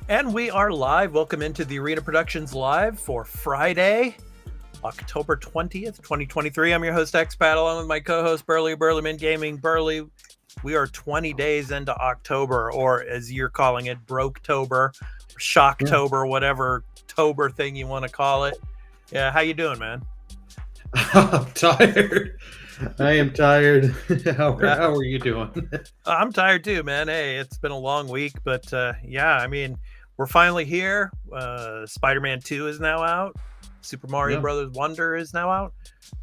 And we are live. Welcome into the Arena Productions Live for Friday, October 20th, 2023. I'm your host, X-Pat, along with my co-host, Burley, Burleyman Gaming. Burley, we are 20 days into October, or as you're calling it, Broketober, Shocktober, whatever Tober thing you want to call it. Yeah, how you doing, man? I'm tired. I am tired. How are you doing? I'm tired too, man. Hey, it's been a long week, but yeah, I mean, we're finally here. Spider-Man 2 is now out. Super Mario Brothers Wonder is now out.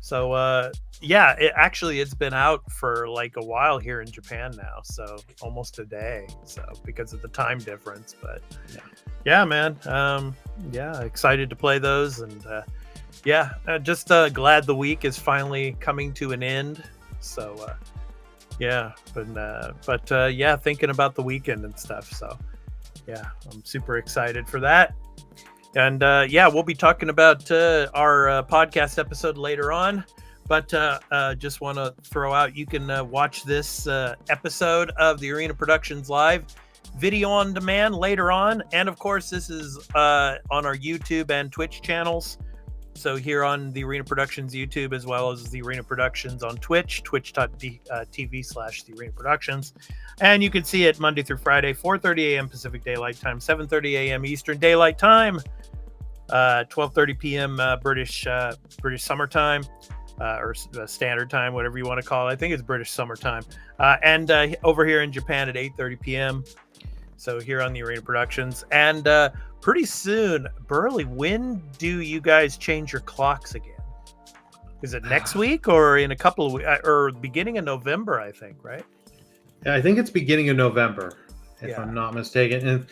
So yeah, it's been out for like a while here in Japan now, so almost a day. So because of the time difference, but yeah, man. Yeah, excited to play those, and yeah, just glad the week is finally coming to an end. So yeah, but yeah, thinking about the weekend and stuff. So yeah, I'm super excited for that. And yeah, we'll be talking about our podcast episode later on. But just want to throw out, you can watch this episode of the Arena Productions Live video on demand later on. And of course, this is on our YouTube and Twitch channels. So here on the Arena Productions YouTube, as well as the Arena Productions on Twitch, twitch.tv/the Arena Productions. And you can see it Monday through Friday, 4:30 a.m. Pacific Daylight Time, 7:30 a.m. Eastern Daylight Time, 12:30 p.m. British Summertime, or Standard Time, whatever you want to call it. I think it's British Summertime. And over here in Japan at 8:30 p.m. So here on the Arena Productions. And pretty soon, Burley, when do you guys change your clocks again? Is it next week or in a couple of weeks, or beginning of November, I think, right? Yeah, I think it's beginning of November, if I'm not mistaken. And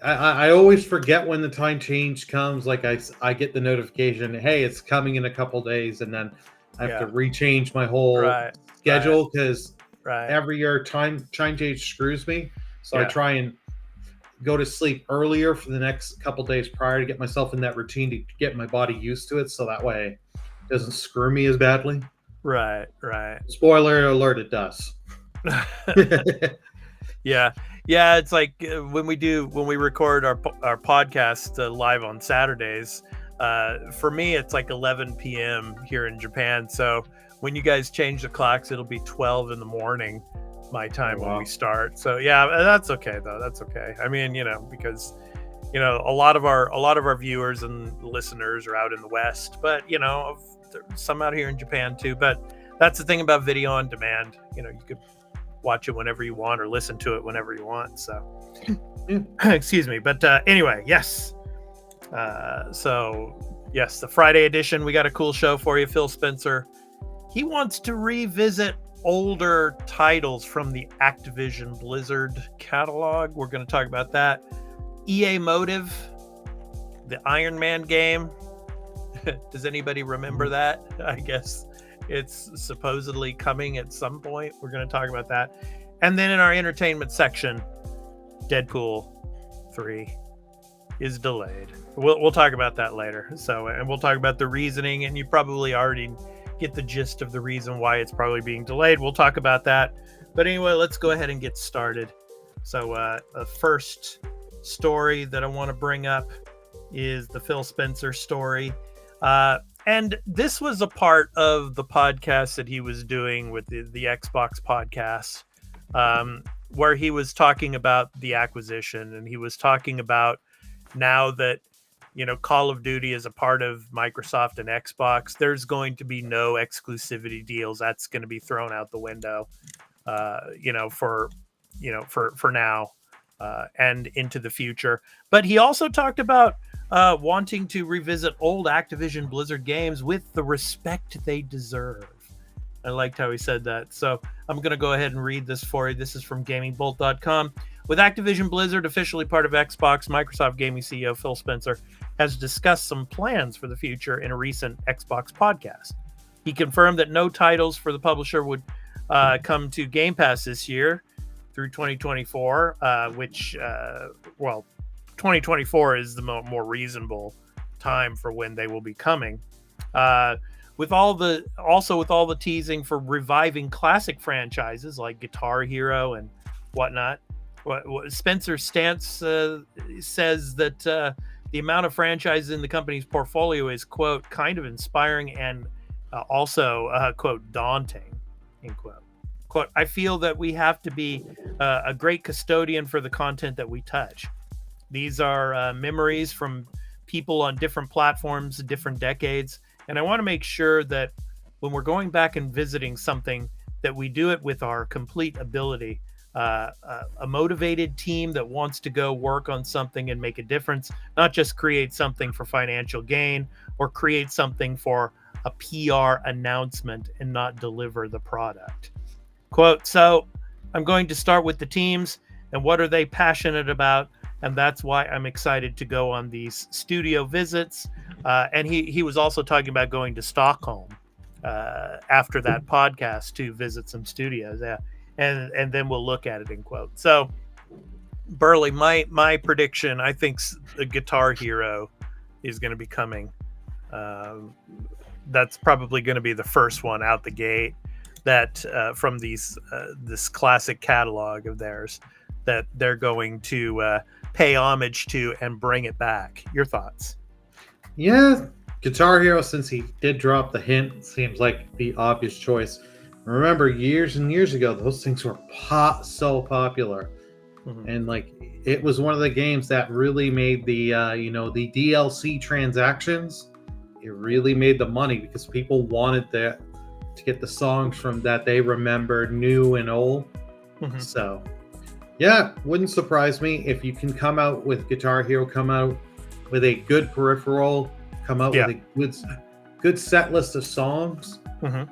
I always forget when the time change comes. Like I get the notification, hey, it's coming in a couple days, and then I have to rechange my whole schedule because every year time change screws me. So I try and go to sleep earlier for the next couple days prior to get myself in that routine to get my body used to it, so that way it doesn't screw me as badly. Right. Spoiler alert, it does. Yeah, it's like when we record our podcast live on Saturdays, for me it's like 11 p.m. here in Japan. So when you guys change the clocks, it'll be 12 in the morning my time when we start. So yeah, that's okay though. That's okay. I mean, because a lot of our viewers and listeners are out in the West, but some out here in Japan too. But that's the thing about video on demand. You could watch it whenever you want or listen to it whenever you want. So excuse me. But anyway, yes. So yes, the Friday edition, we got a cool show for you. Phil Spencer, he wants to revisit older titles from the Activision Blizzard catalog. We're going to talk about that. EA Motive, the Iron Man game. Does anybody remember that? I guess it's supposedly coming at some point. We're going to talk about that. And then in our entertainment section, Deadpool 3 is delayed. We'll talk about that later. So, and we'll talk about the reasoning, and you probably already get the gist of the reason why it's probably being delayed. We'll talk about that. But anyway, let's go ahead and get started. So, the first story that I want to bring up is the Phil Spencer story. And this was a part of the podcast that he was doing with the Xbox podcast, where he was talking about the acquisition, and he was talking about now that, you know, Call of Duty is a part of Microsoft and Xbox, there's going to be no exclusivity deals. That's going to be thrown out the window, for now, and into the future. But he also talked about wanting to revisit old Activision Blizzard games with the respect they deserve. I liked how he said that. So I'm going to go ahead and read this for you. This is from GamingBolt.com. With Activision Blizzard officially part of Xbox, Microsoft Gaming CEO Phil Spencer has discussed some plans for the future in a recent Xbox podcast. He confirmed that no titles for the publisher would come to Game Pass this year through 2024, 2024 is the more reasonable time for when they will be coming. With all the teasing for reviving classic franchises like Guitar Hero and whatnot, what Spencer's stance says that the amount of franchises in the company's portfolio is, quote, kind of inspiring and also, quote, daunting, end quote. Quote, I feel that we have to be a great custodian for the content that we touch. These are memories from people on different platforms, different decades. And I want to make sure that when we're going back and visiting something, that we do it with our complete ability. A motivated team that wants to go work on something and make a difference, not just create something for financial gain or create something for a PR announcement and not deliver the product. Quote, so I'm going to start with the teams and what are they passionate about? And that's why I'm excited to go on these studio visits. And he was also talking about going to Stockholm after that podcast to visit some studios. Yeah. And then we'll look at it, in quote. So, Burley, my prediction, I think the Guitar Hero is going to be coming. That's probably going to be the first one out the gate that from this classic catalog of theirs that they're going to pay homage to and bring it back. Your thoughts? Yeah, Guitar Hero, since he did drop the hint, seems like the obvious choice. Remember, years and years ago, those things were so popular. Mm-hmm. And like, it was one of the games that really made the the DLC transactions. It really made the money because people wanted to get the songs from that they remembered, new and old. Mm-hmm. So, yeah, wouldn't surprise me if you can come out with Guitar Hero, come out with a good peripheral, come out with a good set list of songs. Mm-hmm.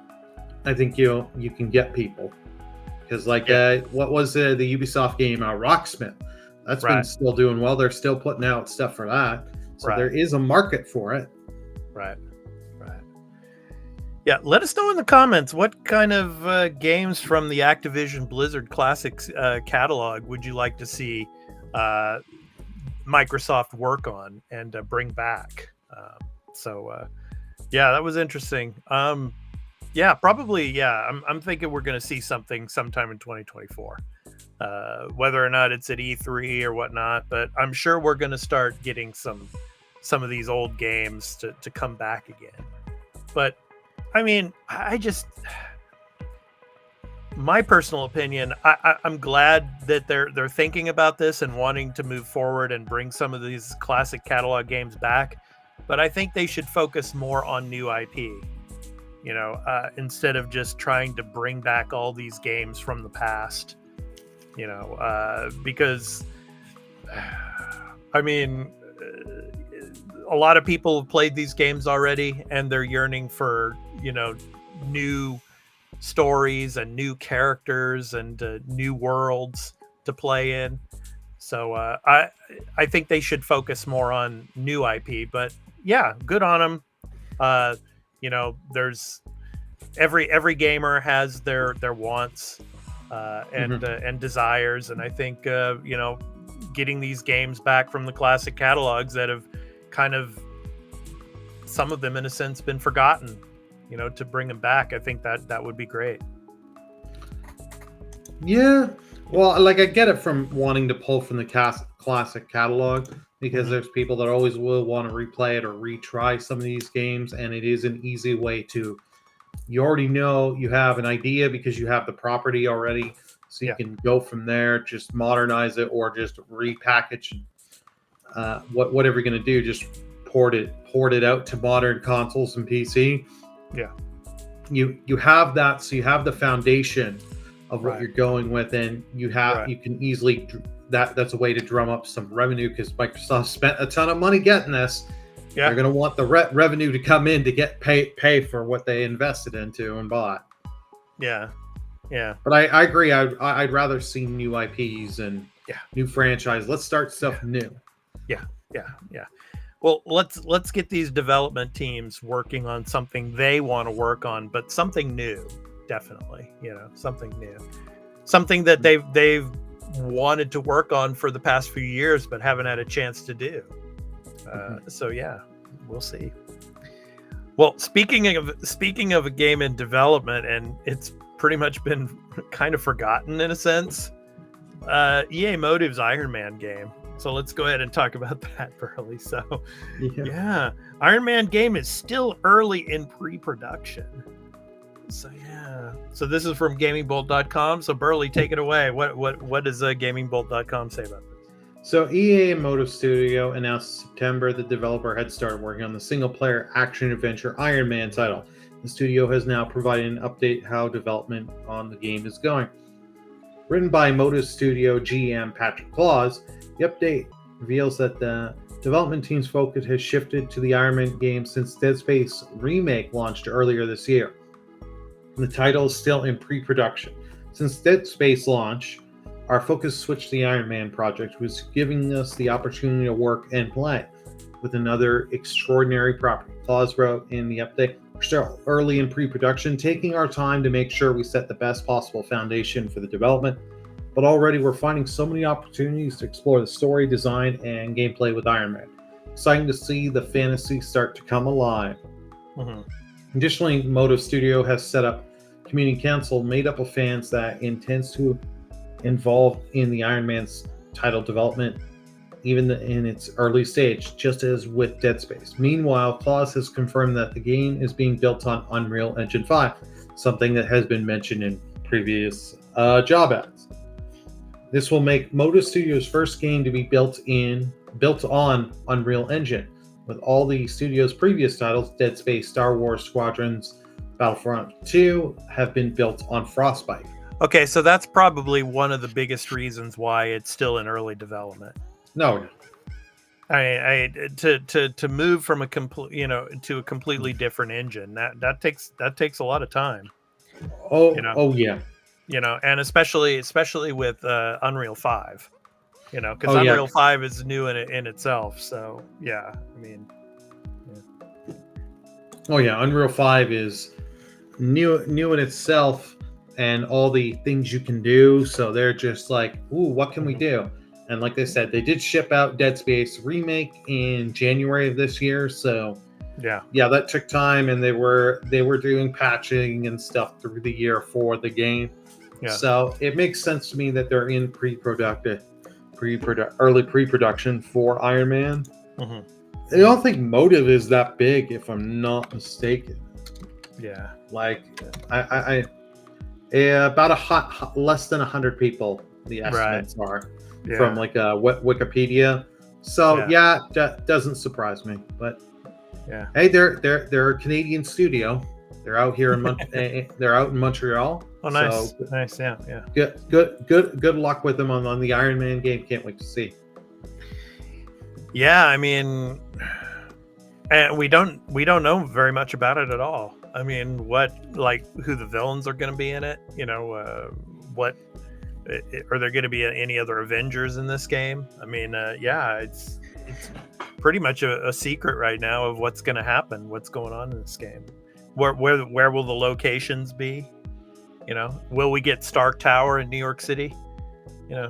I think you can get people, because what was the Ubisoft game Rocksmith? That's been still doing well. They're still putting out stuff for that, so there is a market for it. Right. Yeah, let us know in the comments what kind of games from the Activision Blizzard Classics catalog would you like to see Microsoft work on and bring back. That was interesting. Probably. I'm thinking we're going to see something sometime in 2024, whether or not it's at E3 or whatnot. But I'm sure we're going to start getting some of these old games to come back again. But I mean, my personal opinion, I'm glad that they're thinking about this and wanting to move forward and bring some of these classic catalog games back. But I think they should focus more on new IP. Instead of just trying to bring back all these games from the past, because, a lot of people have played these games already and they're yearning for, new stories and new characters and new worlds to play in. So I think they should focus more on new IP. But yeah, good on them. You know, there's every gamer has their wants and desires, and I think you know, getting these games back from the classic catalogs that have kind of, some of them in a sense, been forgotten, you know, to bring them back, I think that would be great. Yeah, well, like I get it from wanting to pull from the classic catalog, because there's people that always will want to replay it or retry some of these games, and it is an easy way to, you already know, you have an idea because you have the property already, so you can go from there, just modernize it or just repackage whatever you're going to do, just port it out to modern consoles and PC. You have that, so you have the foundation of what you're going with, and you can easily, that's a way to drum up some revenue, because Microsoft spent a ton of money getting this. They're going to want the revenue to come in to get pay for what they invested into and bought. But I agree. I'd rather see new IPs and new franchise. Let's start stuff new. Well, let's get these development teams working on something they want to work on, but something new, definitely. You know, something new, something that they've wanted to work on for the past few years, but haven't had a chance to do. So yeah, we'll see. Well, speaking of a game in development, and it's pretty much been kind of forgotten in a sense, EA Motive's Iron Man game. So let's go ahead and talk about that, Burley. So Iron Man game is still early in pre-production. So so this is from GamingBolt.com. So Burley, take it away. What does GamingBolt.com say about this? So EA Motive Studio announced in September the developer had started working on the single-player action-adventure Iron Man title. The studio has now provided an update how development on the game is going. Written by Motive Studio GM Patrick Claus, the update reveals that the development team's focus has shifted to the Iron Man game since Dead Space Remake launched earlier this year. The title is still in pre-production. Since Dead Space launch, our focus switched to the Iron Man project, which is giving us the opportunity to work and play with another extraordinary property. Claus wrote in the update, "We're still early in pre-production, taking our time to make sure we set the best possible foundation for the development, but already we're finding so many opportunities to explore the story, design, and gameplay with Iron Man. Exciting to see the fantasy start to come alive." Additionally, Motive Studio has set up a community council made up of fans that intends to involve in the Iron Man's title development, even in its early stage, just as with Dead Space. Meanwhile, Claus has confirmed that the game is being built on Unreal Engine 5, something that has been mentioned in previous job ads. This will make Motive Studio's first game to be built on Unreal Engine, with all the studio's previous titles, Dead Space, Star Wars Squadrons, Battlefront 2, have been built on Frostbite. Okay, so that's probably one of the biggest reasons why it's still in early development. No. To move from to a completely different engine, that takes a lot of time. And especially with Unreal 5, because Unreal 5 is new in itself. So Unreal 5 is new in itself, and all the things you can do. So they're just like, ooh, what can we do? And like they said, they did ship out Dead Space Remake in January of this year. So that took time, and they were doing patching and stuff through the year for the game. So it makes sense to me that they're in early pre-production for Iron Man. I don't think Motive is that big, if I'm not mistaken. Like about less than 100 people, the estimates are from like Wikipedia. So that doesn't surprise me. But hey, they're a Canadian studio. They're out here they're out in Montreal. Oh, nice, so, nice, yeah. Good luck with them on the Iron Man game. Can't wait to see. Yeah, I mean, and we don't know very much about it at all. I mean, who the villains are going to be in it? What are there going to be any other Avengers in this game? I mean, it's pretty much a secret right now of what's going to happen, what's going on in this game. Where will the locations be? Will we get Stark Tower in New York City? Yeah,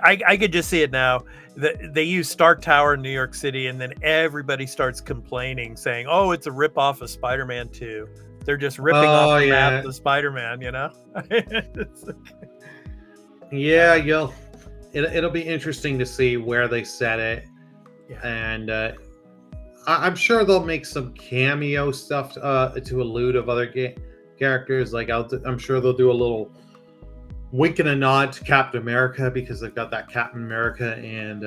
I could just see it now. They use Stark Tower in New York City, and then everybody starts complaining, saying, "Oh, it's a ripoff of Spider-Man 2." They're just ripping off the map of Spider-Man, Yeah, it'll be interesting to see where they set it, and I'm sure they'll make some cameo stuff to allude of other characters. Like I'm sure they'll do a little wink and a nod to Captain America because they've got that Captain America and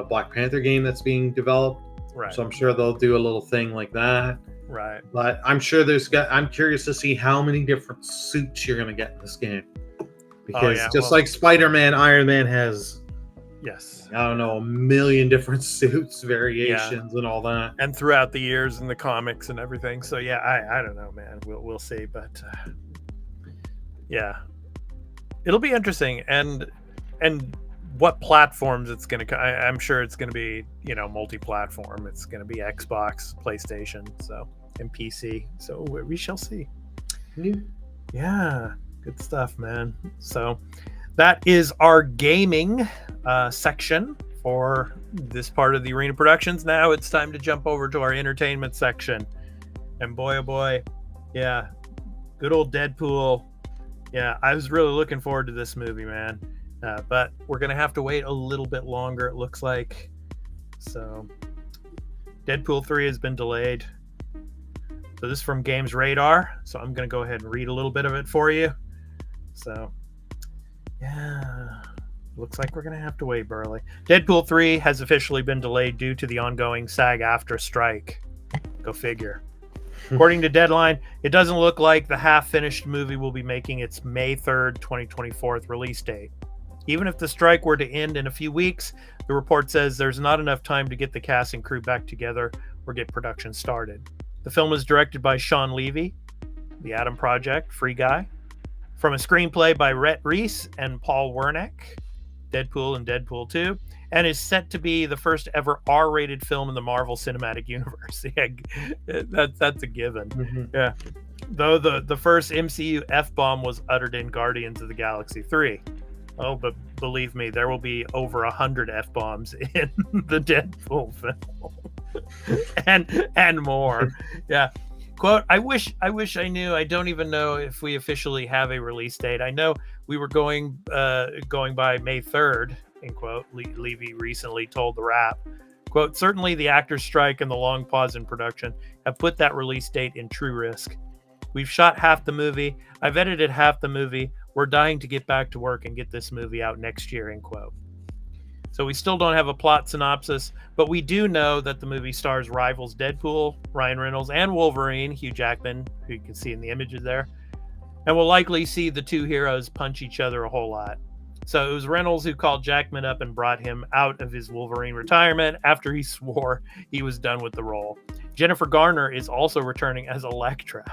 Black Panther game that's being developed. Right. So I'm sure they'll do a little thing like that. Right. But I'm sure I'm curious to see how many different suits you're going to get in this game. Because like Spider-Man, Iron Man has, I don't know, 1 million different suits, variations, and all that. And throughout the years in the comics and everything. So yeah, I don't know, man. We'll see. But yeah, it'll be interesting. And what platforms it's going to, I'm sure it's going to be, multi-platform. It's going to be Xbox, PlayStation, and PC. So we shall see. Yeah. Good stuff, man. So that is our gaming section for this part of the Arena Productions. Now it's time to jump over to our entertainment section. And boy, oh boy, yeah, good old Deadpool. Yeah, I was really looking forward to this movie, man. But we're going to have to wait a little bit longer, it looks like. So Deadpool 3 has been delayed. So this is from Games Radar. So I'm going to go ahead and read a little bit of it for you. So, yeah, looks like we're going to have to wait, Burley. Deadpool 3 has officially been delayed due to the ongoing SAG-AFTRA strike. Go figure. According to Deadline, it doesn't look like the half-finished movie will be making its May 3rd, 2024 release date. Even if the strike were to end in a few weeks, the report says there's not enough time to get the cast and crew back together or get production started. The film is directed by Sean Levy, The Adam Project, Free Guy, from a screenplay by Rhett Reese and Paul Wernick, Deadpool and Deadpool 2, and is set to be the first ever R-rated film in the Marvel Cinematic Universe. Yeah, that's a given. Mm-hmm. Yeah, though the first MCU F-bomb was uttered in Guardians of the Galaxy 3. Oh, but believe me, there will be over 100 F-bombs in the Deadpool film, and more. Yeah. Quote, I wish I knew. I don't even know if we officially have a release date. I know we were going by May 3rd, end quote. Levy recently told The Wrap. Quote, certainly the actors' strike and the long pause in production have put that release date in true risk. We've shot half the movie. I've edited half the movie. We're dying to get back to work and get this movie out next year, end quote. So we still don't have a plot synopsis, but we do know that the movie stars rivals Deadpool, Ryan Reynolds, and Wolverine, Hugh Jackman, who you can see in the images there. And we'll likely see the two heroes punch each other a whole lot. So it was Reynolds who called Jackman up and brought him out of his Wolverine retirement after he swore he was done with the role. Jennifer Garner is also returning as Elektra,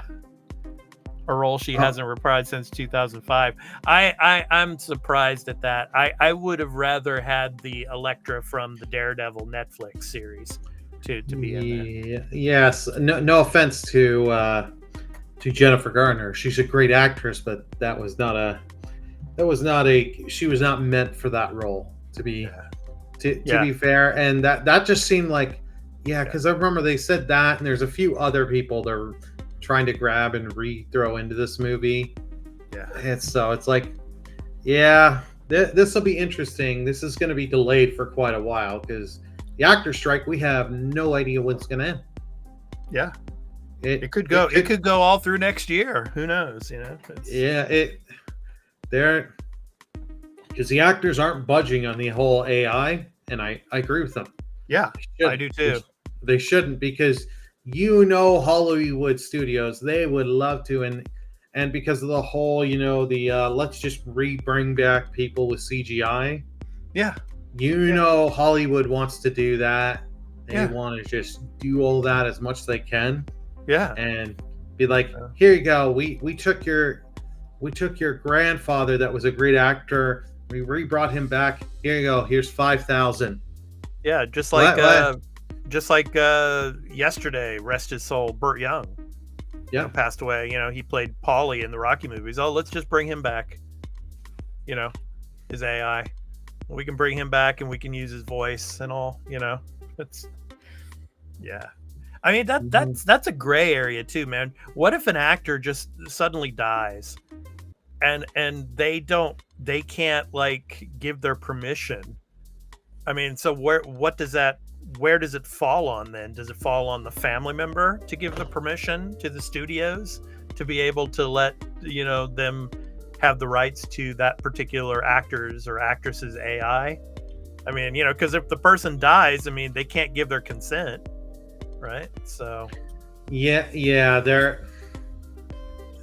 a role she hasn't reprised since 2005. I'm surprised at that. I would have rather had the Elektra from the Daredevil Netflix series to be in there. Yes. No offense to Jennifer Garner. She's a great actress, but she was not meant for that role to be fair. And that just seemed like because I remember they said that, and there's a few other people they're trying to grab and re-throw into this movie. And so it's like, this will be interesting. This is going to be delayed for quite a while because the actor strike, we have no idea when it's going to end. Yeah. It could go. It could go all through next year. Who knows? Because the actors aren't budging on the whole AI, and I agree with them. Yeah, I do too. They shouldn't, because Hollywood studios, they would love to, and because of the whole, let's just bring back people with CGI. Yeah. Hollywood wants to do that. They want to just do all that as much as they can. Yeah. And Be like, here you go. We took your grandfather that was a great actor. We re-brought him back. Here you go. Here's 5,000. Yeah, just like yesterday, rest his soul, Burt Young. Yeah, passed away. He played Paulie in the Rocky movies. Oh, let's just bring him back. His AI. We can bring him back and we can use his voice and all. It's I mean that's a gray area too, man. What if an actor just suddenly dies, and they can't like give their permission? I mean, so where does it fall on then? Does it fall on the family member to give the permission to the studios to be able to let them have the rights to that particular actor's or actress's AI? I mean, because if the person dies, I mean, they can't give their consent, right? So yeah, they're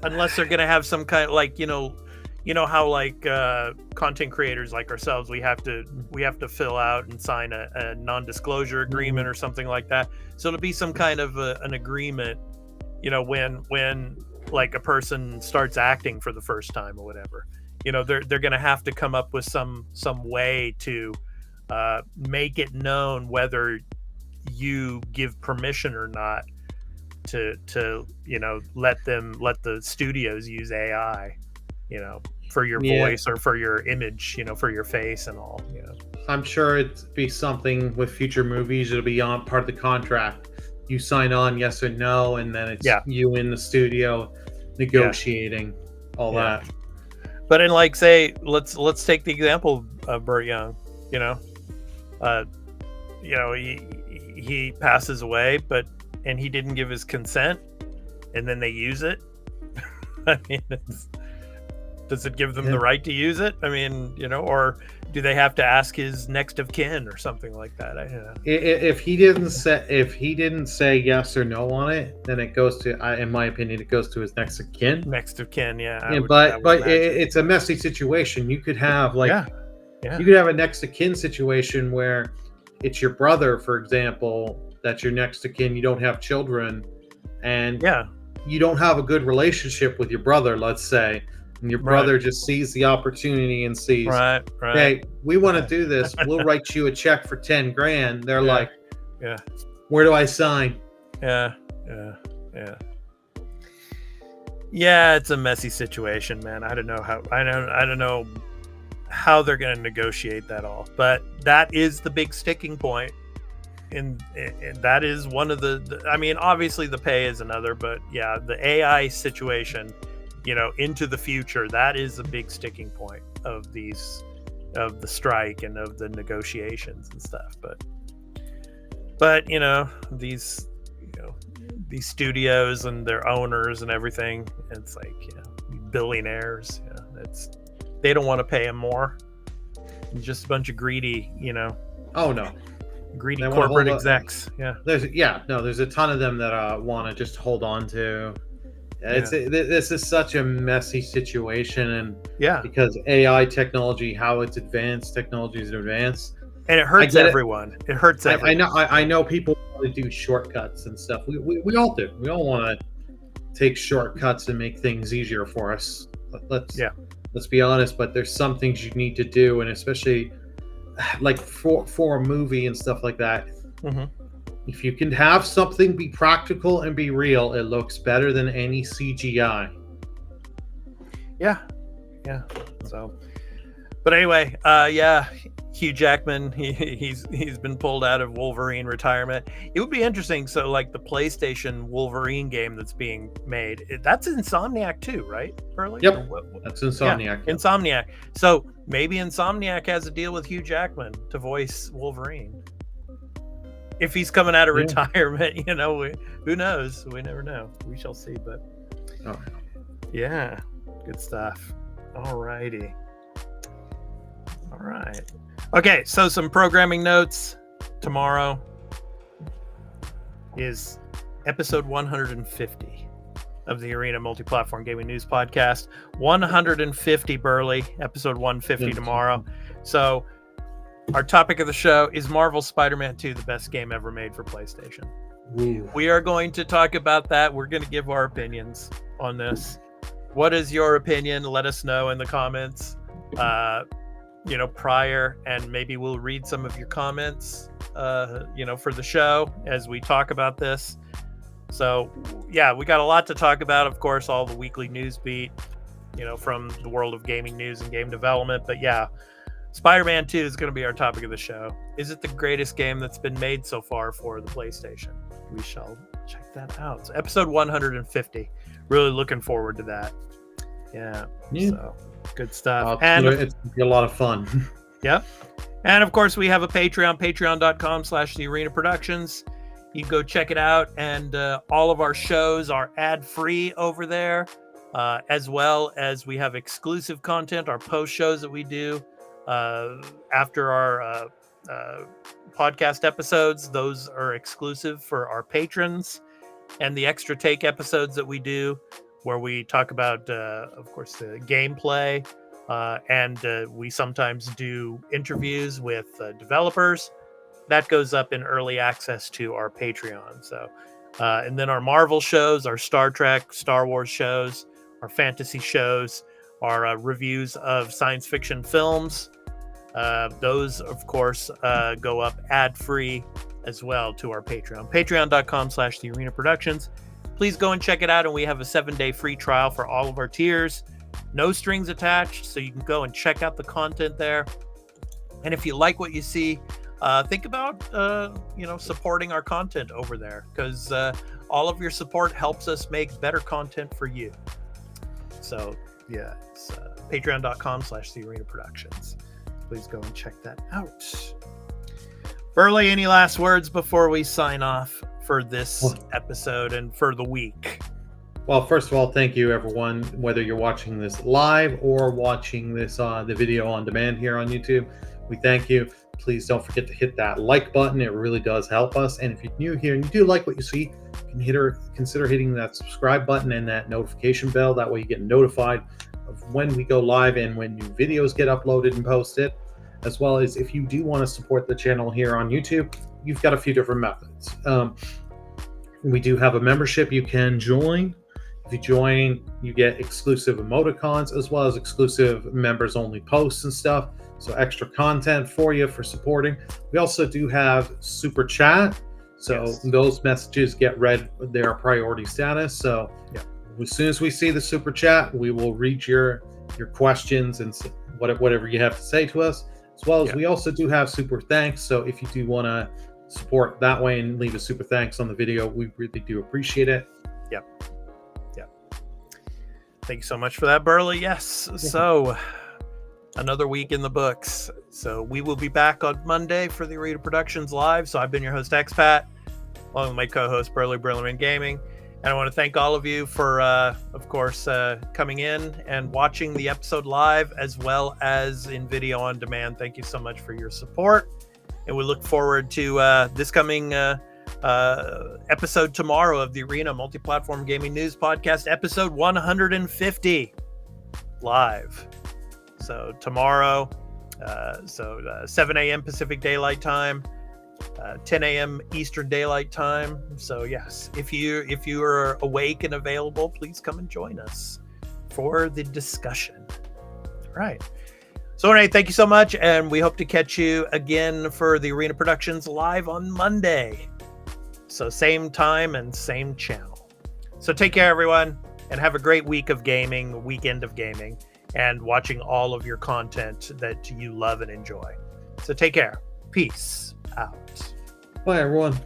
unless they're gonna have some kind of like how like content creators like ourselves, we have to fill out and sign a non-disclosure agreement or something like that. So it'll be some kind of an agreement, when like a person starts acting for the first time or whatever, they're going to have to come up with some way to make it known whether you give permission or not to let the studios use AI, for your voice or for your image, for your face and all. I'm sure it'd be something with future movies. It'll be on part of the contract. You sign on yes or no, and then it's you in the studio negotiating all that. But in like, say, let's take the example of Burt Young. He passes away, and he didn't give his consent, and then they use it. I mean, does it give them the right to use it? I mean, or do they have to ask his next of kin or something like that? If he didn't say yes or no on it, then it goes to, in my opinion, it goes to his next of kin. Next of kin, but it's a messy situation. You could have you could have a next of kin situation where it's your brother, for example, that's your next of kin. You don't have children, and you don't have a good relationship with your brother, let's say. And your brother just sees the opportunity and sees, hey, we want to do this. We'll write you a check for 10 grand. They're like, where do I sign? Yeah. It's a messy situation, man. I don't know how they're going to negotiate that all, but that is the big sticking point. And that is one of the, I mean, obviously the pay is another, but the AI situation, into the future, that is a big sticking point of the strike and of the negotiations and stuff. But these studios and their owners and everything, it's like, billionaires, they don't want to pay them more. It's just a bunch of greedy, greedy corporate execs. There's a ton of them that want to just hold on to. This is such a messy situation, and because AI technology, how it's advanced, technology is advanced, and it hurts everyone. It hurts everyone. I know people want to do shortcuts and stuff. We all do. We all want to take shortcuts and make things easier for us. Let's be honest. But there's some things you need to do, and especially like for a movie and stuff like that. Mm-hmm. If you can have something be practical and be real, it looks better than any CGI. Yeah. So, but anyway, Hugh Jackman, he's been pulled out of Wolverine retirement. It would be interesting. So, like the PlayStation Wolverine game that's being made, that's Insomniac too, right? Burley? Yep, that's Insomniac. Yeah, Insomniac. So maybe Insomniac has a deal with Hugh Jackman to voice Wolverine. If he's coming out of retirement, who knows? We never know. We shall see. But good stuff. All righty. All right. Okay, so some programming notes. Tomorrow is episode 150 of the Arena Multi-Platform Gaming News Podcast. 150, Burley. Episode 150 tomorrow. So our topic of the show is Marvel's Spider-Man 2, the best game ever made for PlayStation. Ooh. We are going to talk about that. We're going to give our opinions on this. What is your opinion? Let us know in the comments, prior, and maybe we'll read some of your comments, for the show as we talk about this. So, yeah, we got a lot to talk about. Of course, all the weekly news beat, from the world of gaming news and game development. But yeah, Spider-Man 2 is going to be our topic of the show. Is it the greatest game that's been made so far for the PlayStation? We shall check that out. So episode 150. Really looking forward to that. Yeah. So good stuff. And it's going to be a lot of fun. Yep. And of course, we have a Patreon, patreon.com/TheArenaProductions. Productions. You can go check it out. And all of our shows are ad-free over there, as well as we have exclusive content, our post shows that we do after our podcast episodes. Those are exclusive for our patrons. And the extra take episodes that we do, where we talk about, of course, the gameplay, and we sometimes do interviews with developers. That goes up in early access to our Patreon. So, and then our Marvel shows, our Star Trek, Star Wars shows, our fantasy shows, our reviews of science fiction films. Those, of course, go up ad-free as well to our Patreon. Patreon.com/TheArenaProductions. Please go and check it out. And we have a 7-day free trial for all of our tiers. No strings attached, so you can go and check out the content there. And if you like what you see, think about supporting our content over there, because all of your support helps us make better content for you. So yeah, it's patreon.com/TheArenaProductions. Please go and check that out. Burley, any last words before we sign off for this episode and for the week? Well, first of all, thank you, everyone, whether you're watching this live or watching this the video on demand here on YouTube. We thank you. Please don't forget to hit that like button. It really does help us. And if you're new here and you do like what you see, you can consider hitting that subscribe button and that notification bell. That way you get notified of when we go live and when new videos get uploaded and posted. As well as if you do want to support the channel here on YouTube, you've got a few different methods. We do have a membership you can join. If you join, you get exclusive emoticons as well as exclusive members only posts and stuff. So extra content for you for supporting. We also do have super chat. So those messages get read, their priority status. So as soon as we see the super chat, we will read your questions and whatever you have to say to us. As well as we also do have super thanks. So if you do want to support that way and leave a super thanks on the video, we really do appreciate it. Yep. Thank you so much for that, Burley. Yes. So another week in the books. So we will be back on Monday for the Arena Productions Live. So I've been your host, Expat, along with my co-host, Burley Brillerman Gaming. And I want to thank all of you for, of course, coming in and watching the episode live as well as in video on demand. Thank you so much for your support. And we look forward to this coming episode tomorrow of the Arena Multi-Platform Gaming News Podcast, episode 150, live. So tomorrow, 7 a.m. Pacific Daylight Time, 10 a.m. Eastern Daylight Time. So yes, if you are awake and available, please come and join us for the discussion. All right. So anyway, thank you so much, and we hope to catch you again for the Arena Productions Live on Monday. So same time and same channel. So take care, everyone, and have a great week of gaming, weekend of gaming, and watching all of your content that you love and enjoy. So take care. Peace out. Bye, everyone.